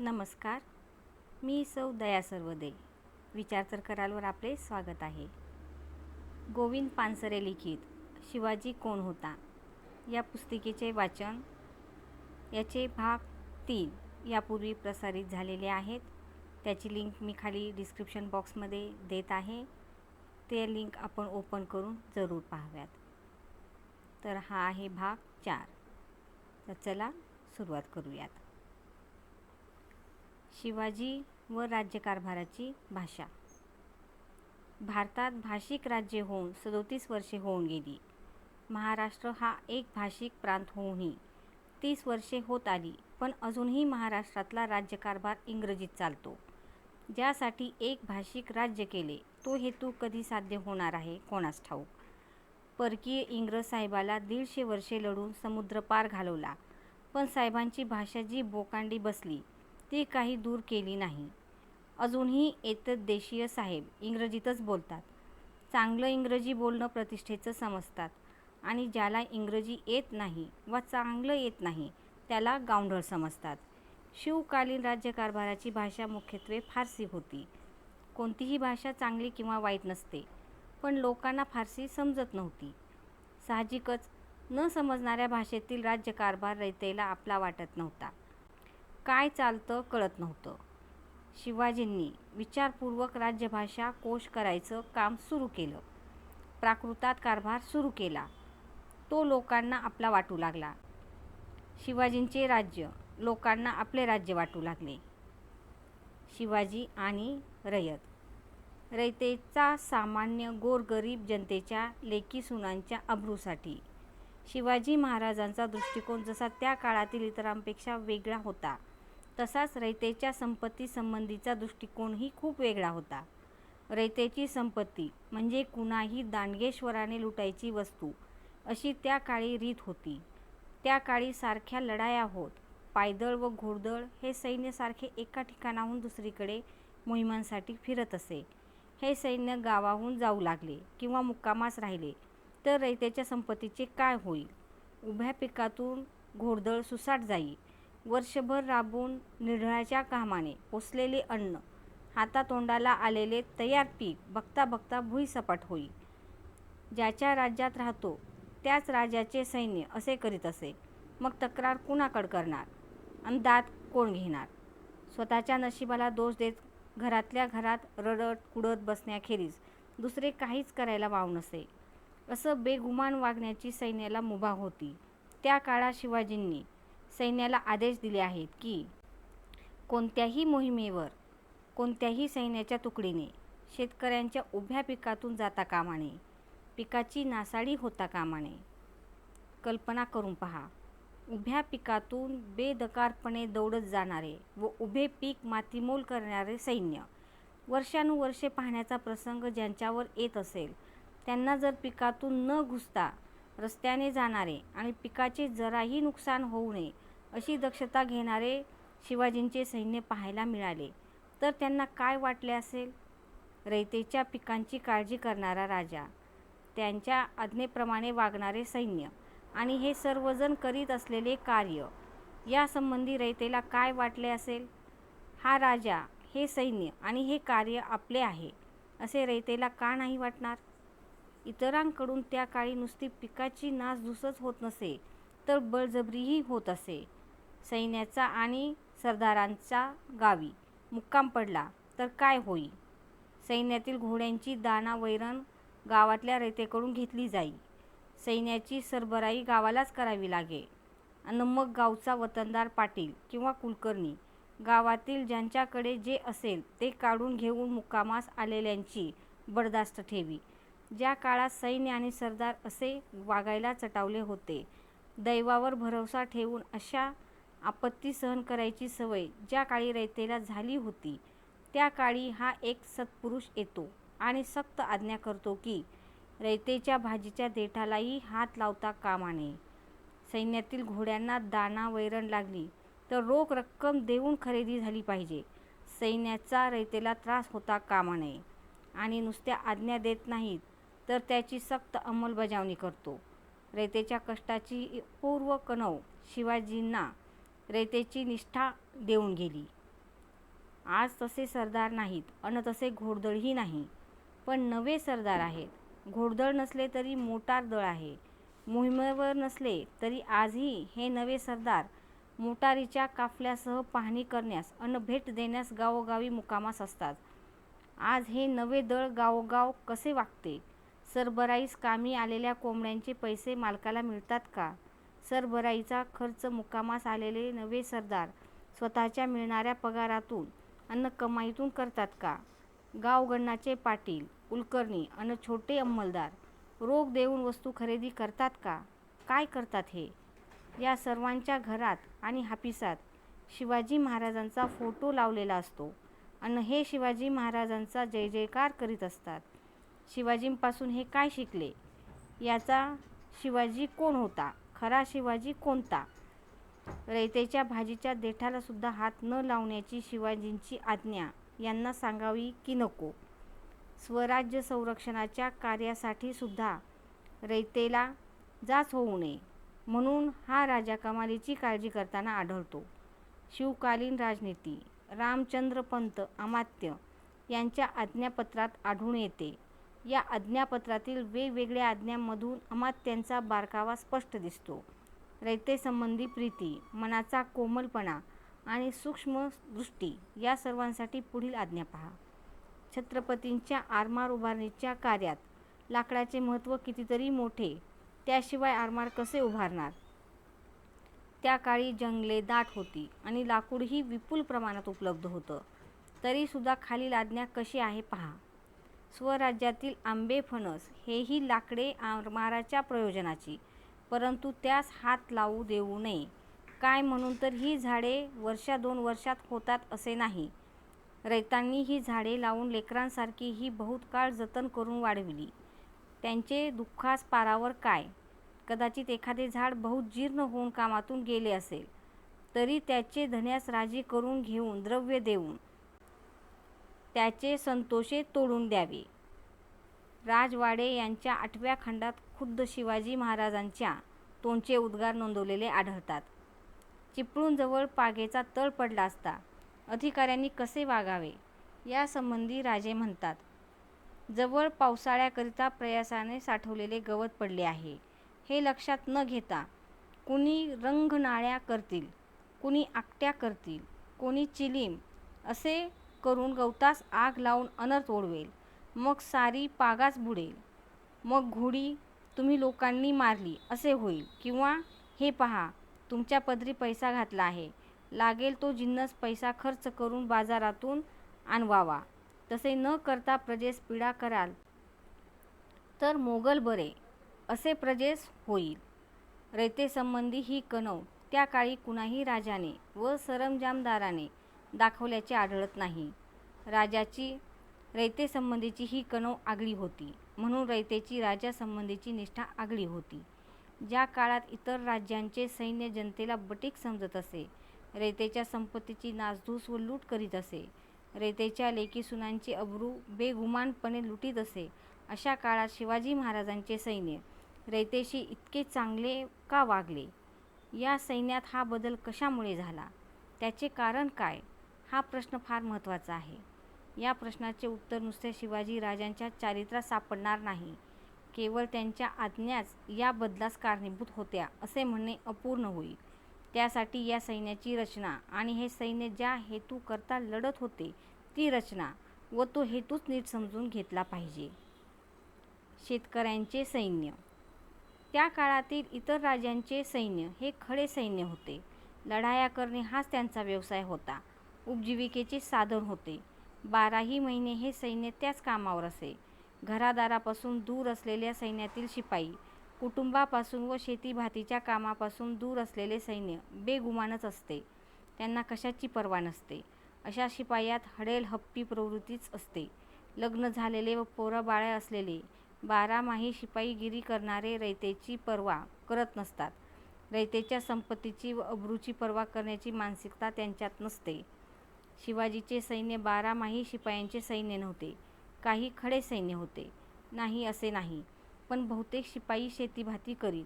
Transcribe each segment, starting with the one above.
नमस्कार. मी सौ दया सर्वदे. विचार तर करालवर आपले स्वागत आहे. गोविंद पानसरे लिखित शिवाजी कोण होता या पुस्तिकेचे वाचन याचे भाग 3 यापूर्वी प्रसारित झालेले आहेत. त्याची लिंक मी खाली डिस्क्रिप्शन बॉक्समध्ये देत आहे. ते लिंक आपण ओपन करून जरूर पाहाव्यात. तर हा आहे भाग 4. तर चला सुरुवात करूयात. शिवाजी व राज्यकारभाराची भाषा. भारतात भाषिक राज्य होऊन 37 वर्षे होऊन गेली. महाराष्ट्र हा एक भाषिक प्रांत होऊनही 30 वर्षे होत आली, पण अजूनही महाराष्ट्रातला राज्यकारभार इंग्रजीत चालतो. ज्यासाठी एक भाषिक राज्य केले तो हेतू कधी साध्य होणार आहे कोणास ठाऊक. परकीय इंग्रज साहेबाला 150 वर्षे लढून समुद्रपार घालवला, पण साहेबांची भाषा जी बोकांडी बसली ती काही दूर केली नाही. अजूनही देशीय साहेब इंग्रजीतच बोलतात. चांगलं इंग्रजी बोलणं प्रतिष्ठेचं समजतात आणि ज्याला इंग्रजी येत नाही वा चांगलं येत नाही त्याला गावंढळ समजतात. शिवकालीन राज्यकारभाराची भाषा मुख्यत्वे फारसी होती. कोणतीही भाषा चांगली किंवा वाईट नसते, पण लोकांना फारसी समजत नव्हती. साहजिकच न समजणाऱ्या भाषेतील राज्यकारभार रयतेला आपला वाटत नव्हता. काय चालतं कळत नव्हतं. शिवाजींनी विचारपूर्वक राज्यभाषा कोश करायचं काम सुरू केलं. प्राकृतात कारभार सुरू केला. तो लोकांना आपला वाटू लागला. शिवाजींचे राज्य लोकांना आपले राज्य वाटू लागले. शिवाजी आणि रयत. रयतेचा सामान्य गोरगरीब जनतेच्या लेकी सुनांच्या अब्रूसाठी शिवाजी महाराजांचा दृष्टिकोन जसा त्या काळातील इतरांपेक्षा वेगळा होता, तसाच रयतेच्या संपत्ती संबंधीचा दृष्टिकोनही खूप वेगळा होता. रयतेची संपत्ती म्हणजे कुणाही दांडगेश्वराने लुटायची वस्तू अशी त्या काळी रीत होती. त्या काळी सारख्या लढाया होत. पायदळ व घोडदळ हे सैन्य सारखे एका ठिकाणाहून दुसरीकडे मोहिमांसाठी फिरत असे. हे सैन्य गावाहून जाऊ लागले किंवा मुक्कामास राहिले तर रयतेच्या संपत्तीचे काय होईल? उभ्या पिकातून घोडदळ सुसाट जाई. वर्षभर राबून निर्ढळाच्या कामाने पोसलेले अन्न, हातातोंडाला आलेले तयार पीक बघता बघता भुईसपाट होई. ज्याच्या राज्यात राहतो त्याच राजाचे सैन्य असे करीत असे. मग तक्रार कुणाकडे करणार आणि दाद कोण घेणार? स्वतःच्या नशिबाला दोष देत घरातल्या घरात रडत कुडत बसण्याखेरीज दुसरे काहीच करायला वाव नसे. असं बेगुमान वागण्याची सैन्याला मुभा होती. त्या काळात शिवाजींनी सैन्याला आदेश दिले आहेत की कोणत्याही मोहिमेवर कोणत्याही सैन्याच्या तुकडीने शेतकऱ्यांच्या उभ्या पिकातून जाता कामा नये, पिकाची नासाडी होता कामा नये. कल्पना करून पहा, उभ्या पिकातून बेदकारपणे दौडत जाणारे व उभे पीक मातीमोल करणारे सैन्य. वर्षानुवर्षे पाहण्याचा प्रसंग ज्यांच्यावर येत असेल त्यांना जर पिकातून न घुसता रस्त्याने जाणारे आणि पिकाचे जराही नुकसान होऊ नये अशी दक्षता घेणारे शिवाजींचे सैन्य पाहायला मिळाले तर त्यांना काय वाटले असेल? रयतेच्या पिकांची काळजी करणारा राजा, त्यांच्या आज्ञेप्रमाणे वागणारे सैन्य आणि हे सर्वजण करीत असलेले कार्य यासंबंधी रयतेला काय वाटले असेल? हा राजा, हे सैन्य आणि हे कार्य आपले आहे असे रयतेला का नाही वाटणार? इतरांकडून त्या काळी नुसती पिकाची नासधूसच होत नसे तर बळजबरीही होत असे. सैन्याचा आणि सरदारांचा गावी मुक्काम पडला तर काय होई? सैन्यातील घोड्यांची दाणा वैरण गावातल्या रयतेकडून घेतली जाई. सैन्याची सरबराई गावालाच करावी लागे आणि मग गावचा वतनदार पाटील किंवा कुलकर्णी गावातील ज्यांच्याकडे जे असेल ते काढून घेऊन मुक्कामास आलेल्यांची बडदास्त ठेवी. ज्या काळात सैन्य आणि सरदार असे वागायला चटावले होते, दैवावर भरवसा ठेवून अशा आपत्ती सहन करायची सवय ज्या काळी रयतेला झाली होती, त्या काळी हा एक सत्पुरुष येतो आणि सक्त आज्ञा करतो की रयतेच्या भाजीच्या देठालाही हात लावता कामा नये. सैन्यातील घोड्यांना दाणा वैरण लागली तर रोख रक्कम देऊन खरेदी झाली पाहिजे. सैन्याचा रयतेला त्रास होता कामा नये आणि नुसत्या आज्ञा देत नाहीत तर त्याची सक्त अंमलबजावणी करतो. रयतेच्या कष्टाची पूर्व कणव शिवाजींना रयतेची निष्ठा देऊन गेली. आज तसे सरदार नाहीत अन तसे घोडदळही नाही, पण नवे सरदार आहेत. घोडदळ नसले तरी मोटार दळ आहे. मोहिमेवर नसले तरी आजही हे नवे सरदार मोटारीच्या काफल्यासह पाहणी करण्यास अन भेट देण्यास गावोगावी मुक्कामास असतात. आज हे नवे दळ गावोगाव कसे वागते? सरबराईस कामी आलेल्या कोंबड्यांचे पैसे मालकाला मिळतात का? सरबराईचा खर्च मुक्कामास आलेले नवे सरदार स्वतःच्या मिळणाऱ्या पगारातून अन्न कमाईतून करतात का? गावगणनाचे पाटील, कुलकर्णी अन छोटे अंमलदार रोख देऊन वस्तू खरेदी करतात का? काय करतात हे? या सर्वांच्या घरात आणि हापिसात शिवाजी महाराजांचा फोटो लावलेला असतो अन हे शिवाजी महाराजांचा जय जयकार करीत असतात. शिवाजींपासून हे काय शिकले? याचा शिवाजी कोण होता? खरा शिवाजी कोणता? रयतेच्या भाजीच्या देठाला सुद्धा हात न लावण्याची शिवाजींची आज्ञा यांना सांगावी की नको? स्वराज्य संरक्षणाच्या कार्यासाठी सुद्धा रयतेला जाच होऊ नये म्हणून हा राजा कमालीची काळजी करताना आढळतो. शिवकालीन राजनीती रामचंद्रपंत अमात्य यांच्या आज्ञापत्रात आढळून येते. या आज्ञापत्रातील वेगवेगळ्या आज्ञांमधून अमात्यांचा बारकावा स्पष्ट दिसतो. रयतेसंबंधी प्रीती, मनाचा कोमलपणा आणि सूक्ष्म दृष्टी या सर्वांसाठी पुढील आज्ञा पहा. छत्रपतींच्या आरमार उभारणीच्या कार्यात लाकडाचे महत्त्व कितीतरी मोठे. त्याशिवाय आरमार कसे उभारणार? त्या काळी जंगले दाट होती आणि लाकूडही विपुल प्रमाणात उपलब्ध होतं. तरीसुद्धा खालील आज्ञा कशी आहे पहा. स्वराज्यातील आंबे फणस हेही लाकडे आरमाराच्या प्रयोजनाची, परंतु त्यास हात लावू देऊ नये. काय म्हणून तर ही झाडे वर्षा 2 वर्षात होतात असे नाही. रयतांनी ही झाडे लावून लेकरांसारखी ही बहुत काळ जतन करून वाढविली. त्यांचे दुःखास पारावर काय? कदाचित एखादे झाड बहुत जीर्ण होऊन कामातून गेले असेल तरी त्याचे धन्यास राजी करून घेऊन द्रव्य देऊन त्याचे संतोषे तोडून द्यावे. राजवाडे यांच्या 8व्या खंडात खुद्द शिवाजी महाराजांच्या तोंडचे उद्गार नोंदवलेले आढळतात. चिपळूणजवळ पागेचा तळ पडला असता अधिकाऱ्यांनी कसे वागावे यासंबंधी राजे म्हणतात. जवळ पावसाळ्याकरिता प्रयासाने साठवलेले गवत पडले आहे. हे लक्षात न घेता कुणी रंगनाळ्या करतील, कुणी आकट्या करतील, कोणी चिलीम असे करून गवतास आग लावून अनर्थ ओढवेल. मग सारी पागाच बुडेल. मग घोडी तुम्ही लोकांनी मारली असे होईल. किंवा हे पहा, तुमच्या पदरी पैसा घातला आहे, लागेल तो जिन्नस पैसा खर्च करून बाजारातून आणवावा. तसे न करता प्रजेस पीडा कराल तर मोगल बरे असे प्रजेस होईल. रयतेसंबंधी ही कणव त्या काळी कुणाही राजाने व सरंजामदाराने दाखवल्याचे आढळत नाही. राजाची रयतेसंबंधीची ही कणव आगळी होती म्हणून रयतेची राजासंबंधीची निष्ठा आगळी होती. ज्या काळात इतर राज्यांचे सैन्य जनतेला बटीक समजत असे, रयतेच्या संपत्तीची नासधूस व लूट करीत असे, रयतेच्या लेकीसुनांची अब्रू बेगुमानपणे लुटीत असे, अशा काळात शिवाजी महाराजांचे सैन्य रयतेशी इतके चांगले का वागले? या सैन्यात हा बदल कशामुळे झाला? त्याचे कारण काय? हा प्रश्न फार महत्त्वाचा आहे. या प्रश्नाचे उत्तर नुसते शिवाजी राजांच्या चारित्र्यात सापडणार नाही. केवळ त्यांच्या आज्ञाच या बदलास कारणीभूत होत्या असे म्हणणे अपूर्ण होईल. त्यासाठी या सैन्याची रचना आणि हे सैन्य ज्या हेतूकरता लढत होते ती रचना व तो हेतूच नीट समजून घेतला पाहिजे. शेतकऱ्यांचे सैन्य त्या काळातील इतर राज्यांचे सैन्य हे खडे सैन्य होते. लढाया करणे हाच त्यांचा व्यवसाय होता, उपजीविकेचे साधन होते. 12ही महिने हे सैन्य त्याच कामावर असे. घरादारापासून दूर असलेल्या सैन्यातील शिपाई, कुटुंबापासून व शेतीभातीच्या कामापासून दूर असलेले सैन्य बेगुमानच असते. त्यांना कशाची पर्वा नसते. अशा शिपायात हडेलहप्पी प्रवृत्तीच असते. लग्न झालेले व पोरबाळे असलेले 12माही शिपाईगिरी करणारे रयतेची पर्वा करत नसतात. रयतेच्या संपत्तीची व अब्रूची पर्वा करण्याची मानसिकता त्यांच्यात नसते. शिवाजीचे सैन्य 12माही शिपायांचे सैन्य नव्हते. काही खडे सैन्य होते, नाही असे नाही, पण बहुतेक शिपाई शेतीभाती करीत,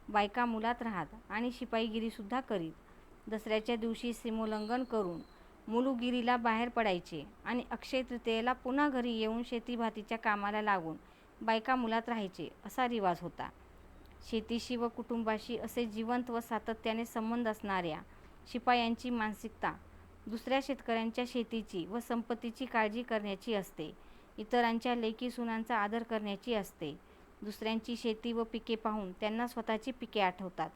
बायका मुलात राहत आणि शिपाईगिरीसुद्धा करीत. दसऱ्याच्या दिवशी सीमोल्लंघन करून मुलुगिरीला बाहेर पडायचे आणि अक्षय तृतीयेला पुन्हा घरी येऊन शेतीभातीच्या कामाला लागून बायका मुलात राहायचे असा रिवाज होता. शेतीशी व कुटुंबाशी असे जिवंत व सातत्याने संबंध असणाऱ्या शिपायांची मानसिकता दुसऱ्या शेतकऱ्यांच्या शेतीची व संपत्तीची काळजी करण्याची असते. इतरांच्या लेकी सुनांचा आदर करण्याची असते. दुसऱ्यांची शेती व पिके पाहून त्यांना स्वतःची पिके आठवतात.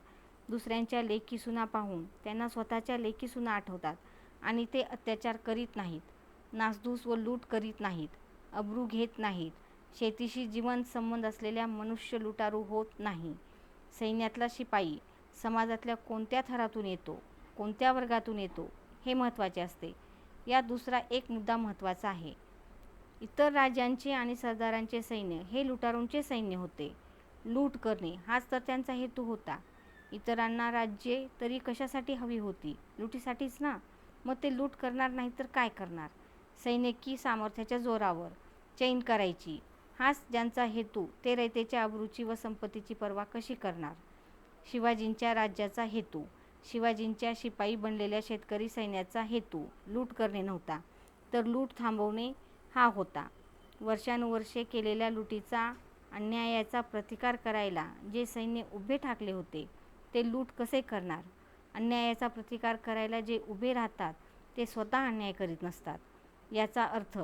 दुसऱ्यांच्या लेकी सुना पाहून त्यांना स्वतःच्या लेकी सुना आठवतात आणि ते अत्याचार करीत नाहीत, नासधूस व लूट करीत नाहीत, अब्रू घेत नाहीत. शेतीशी जिवंत संबंध असलेल्या मनुष्य लुटारू होत नाही. सैन्यातला शिपाई समाजातल्या कोणत्या थरातून येतो, कोणत्या वर्गातून येतो हे महत्त्वाचे असते. यात दुसरा एक मुद्दा महत्त्वाचा आहे. इतर राजांचे आणि सरदारांचे सैन्य हे लुटारूंचे सैन्य होते. लूट करणे हाच तर त्यांचा हेतू होता. इतरांना राज्ये तरी कशासाठी हवी होती? लुटीसाठीच ना. मग ते लूट करणार नाही तर काय करणार? सैनिकी सामर्थ्याच्या जोरावर चैन करायची हाच ज्यांचा हेतू, ते रयतेच्या अब्रूची व संपत्तीची पर्वा कशी करणार? शिवाजींच्या राज्याचा हेतू, शिवाजींच्या शिपाई बनलेल्या शेतकरी सैन्याचा हेतू लूट करणे नव्हता, तर लूट थांबवणे हा होता. वर्षानुवर्षे केलेल्या लुटीचा, अन्यायाचा प्रतिकार करायला जे सैन्य उभे ठाकले होते, ते लूट कसे करणार? अन्यायाचा प्रतिकार करायला जे उभे राहतात, ते स्वतः अन्याय करीत नसतात. याचा अर्थ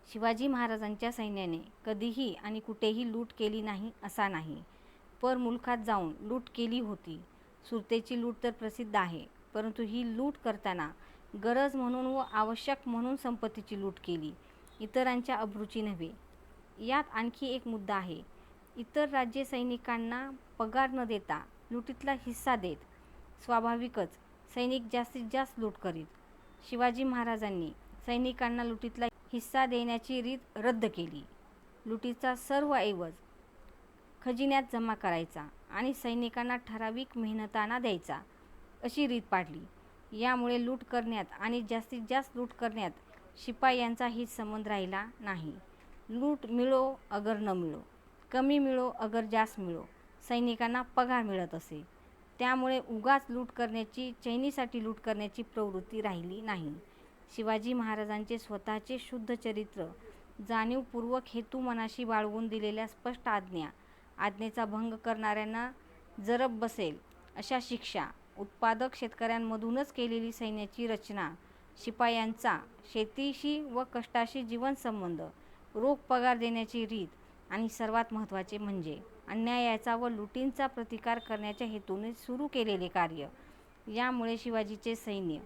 शिवाजी महाराजांच्या सैन्याने कधीही आणि कुठेही लूट केली नाही असा नाही. पर मुलखात जाऊन लूट केली होती. सुरतेची लूट तर प्रसिद्ध आहे, परंतु ही लूट करताना गरज म्हणून व आवश्यक म्हणून संपत्तीची लूट केली, इतरांच्या अब्रूची नव्हे. यात आणखी एक मुद्दा आहे. इतर राज्ये सैनिकांना पगार न देता लुटीतला हिस्सा देत. स्वाभाविकच सैनिक जास्तीत जास्त लूट करीत. शिवाजी महाराजांनी सैनिकांना लुटीतला हिस्सा देण्याची रीत रद्द केली. लुटीचा सर्व ऐवज खजिन्यात जमा करायचा आणि सैनिकांना ठराविक मेहनताना द्यायचा, अशी रीत पाडली. यामुळे लूट करण्यात आणि जास्तीत जास्त लूट करण्यात शिपायांचा हित संबंध राहिला नाही. लूट मिळो अगर न मिळो, कमी मिळो अगर जास्त मिळो, सैनिकांना पगार मिळत असे. त्यामुळे उगाच लूट करण्याची, चैनीसाठी लूट करण्याची प्रवृत्ती राहिली नाही. शिवाजी महाराजांचे स्वतःचे शुद्ध चरित्र, जाणीवपूर्वक हेतू मनाशी बाळगून दिलेल्या स्पष्ट आज्ञेचा भंग करणाऱ्यांना जरब बसेल अशा शिक्षा, उत्पादक शेतकऱ्यांमधूनच केलेली सैन्याची रचना, शिपायांचा शेतीशी व कष्टाशी जीवन संबंध, रोख पगार देण्याची रीत आणि सर्वात महत्त्वाचे म्हणजे अन्यायाचा व लुटींचा प्रतिकार करण्याच्या हेतूने सुरू केलेले कार्य, यामुळे शिवाजीचे सैन्य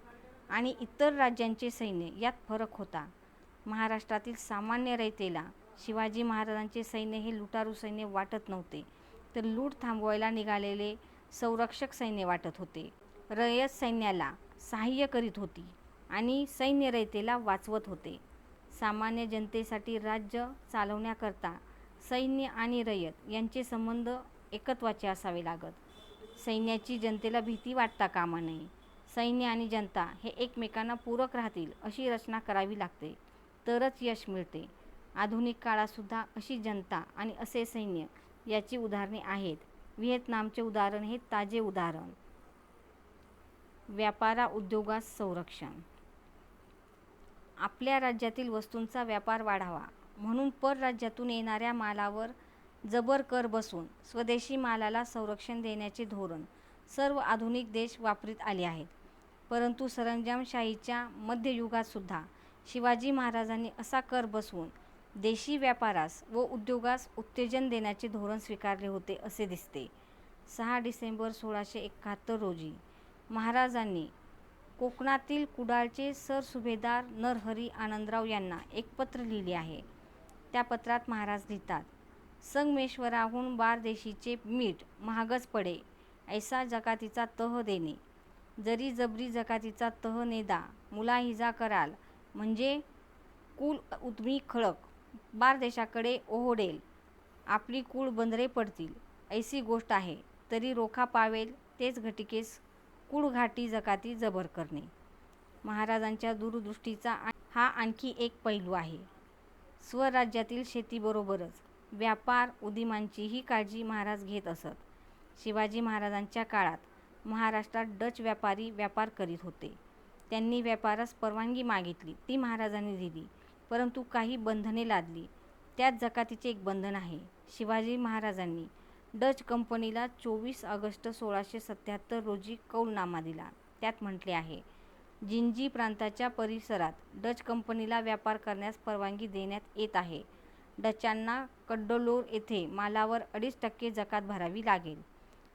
आणि इतर राज्यांचे सैन्य यात फरक होता. महाराष्ट्रातील सामान्य रयतेला शिवाजी महाराजांचे सैन्य हे लुटारू सैन्य वाटत नव्हते, तर लूट थांबवायला निघालेले संरक्षक सैन्य वाटत होते. रयत सैन्याला सहाय्य करीत होती आणि सैन्य रयतेला वाचवत होते. सामान्य जनतेसाठी राज्य चालवण्याकरता सैन्य आणि रयत यांचे संबंध एकत्वाचे असावे लागत. सैन्याची जनतेला भीती वाटता कामा नये. सैन्य आणि जनता हे एकमेकांना पूरक राहतील अशी रचना करावी लागते, तरच यश मिळते. आधुनिक काळातसुद्धा अशी जनता आणि असे सैन्य याची उदाहरणे आहेत. व्हिएतनामचे उदाहरण हे ताजे उदाहरण. व्यापारा उद्योगास संरक्षण. आपल्या राज्यातील वस्तूंचा व्यापार वाढावा म्हणून परराज्यातून येणाऱ्या मालावर जबर कर बसवून स्वदेशी मालाला संरक्षण देण्याचे धोरण सर्व आधुनिक देश वापरीत आले आहेत. परंतु सरंजामशाहीच्या मध्ययुगातसुद्धा शिवाजी महाराजांनी असा कर बसवून देशी व्यापारास व उद्योगास उत्तेजन देण्याचे धोरण स्वीकारले होते असे दिसते. 6 डिसेंबर 1671 रोजी महाराजांनी कोकणातील कुडाळचे सरसुभेदार नरहरी आनंदराव यांना एक पत्र लिहिले आहे. त्या पत्रात महाराज लिहितात, संगमेश्वराहून बारदेशीचे मीठ महागच पडे, ऐसा जकातीचा तह देणे. जरी जबरी जकातीचा तह नेदा, मुलाहिजा कराल म्हणजे कुल उद्मी खळक बारदेशाकडे ओहोडेल, आपली कुळ बंदरे पडतील, ऐसी गोष्ट आहे. तरी रोखा पावेल तेच घटिकेस कुळघाटी जकाती जबर करणे. महाराजांच्या दूरदृष्टीचा हा आणखी एक पैलू आहे. स्वराज्यातील शेतीबरोबरच व्यापार उदीमांचीही काळजी महाराज घेत असत. शिवाजी महाराजांच्या काळात महाराष्ट्रात डच व्यापारी व्यापार करीत होते. त्यांनी व्यापारास परवानगी मागितली, ती महाराजांनी दिली, परंतु काही बंधने लादली. त्यात जकातीचे एक बंधन आहे. शिवाजी महाराजांनी डच कंपनीला 24 ऑगस्ट 1677 रोजी कौलनामा दिला. त्यात म्हटले आहे, जिंजी प्रांताच्या परिसरात डच कंपनीला व्यापार करण्यास परवानगी देण्यात येत आहे. डचांना कड्डलोर येथे मालावर 2.5% जकात भरावी लागेल.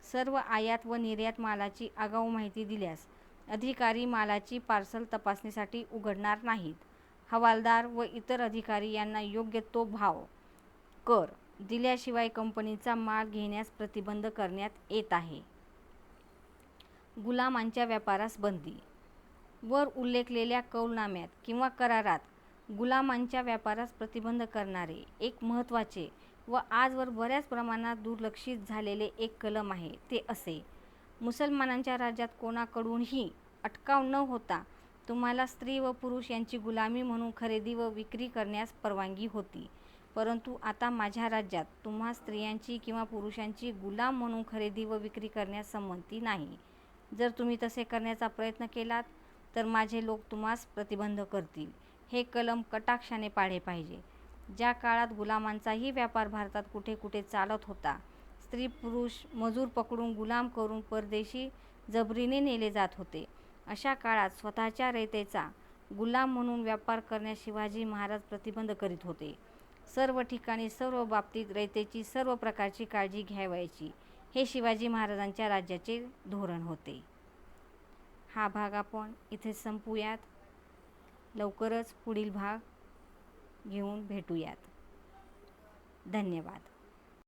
सर्व आयात व निर्यात मालाची आगाऊ माहिती दिल्यास अधिकारी मालाची पार्सल तपासणीसाठी उघडणार नाहीत. हवालदार व इतर अधिकारी यांना योग्य तो भाव कर दिल्याशिवाय कंपनीचा माल घेण्यास प्रतिबंध करण्यात येत आहे. गुलामांच्या व्यापारास बंदी. वर उल्लेखलेल्या कौलनाम्यात किंवा करारात गुलामांच्या व्यापारास प्रतिबंध करणारे एक महत्त्वाचे व आजवर बऱ्याच प्रमाणात दुर्लक्षित झालेले एक कलम आहे. ते असे: मुसलमानांच्या राज्यात कोणाकडूनही अटकाव न होता तुम्हाला स्त्री व पुरुष यांची गुलामी म्हणून खरेदी व विक्री करण्यास परवानगी होती, परंतु आता माझ्या राज्यात तुम्हा स्त्रियांची किंवा पुरुषांची गुलाम म्हणून खरेदी व विक्री करण्यास संमती नाही. जर तुम्ही तसे करण्याचा प्रयत्न केलात तर माझे लोक तुम्हास प्रतिबंध करतील. हे कलम कटाक्षाने पाळले पाहिजे. ज्या काळात गुलामांचाही व्यापार भारतात कुठे कुठे चालत होता, स्त्री पुरुष मजूर पकडून गुलाम करून परदेशी जबरीने नेले जात होते, अशा काळात स्वतःच्या रयतेचा गुलाम म्हणून व्यापार करण्यास शिवाजी महाराज प्रतिबंध करीत होते. सर्व ठिकाणी सर्व बाबतीत रयतेची सर्व प्रकारची काळजी घ्यावयाची, हे शिवाजी महाराजांच्या राज्याचे धोरण होते. हा भाग आपण इथे संपवूयात. लवकरच पुढील भाग घेऊन भेटूयात. धन्यवाद.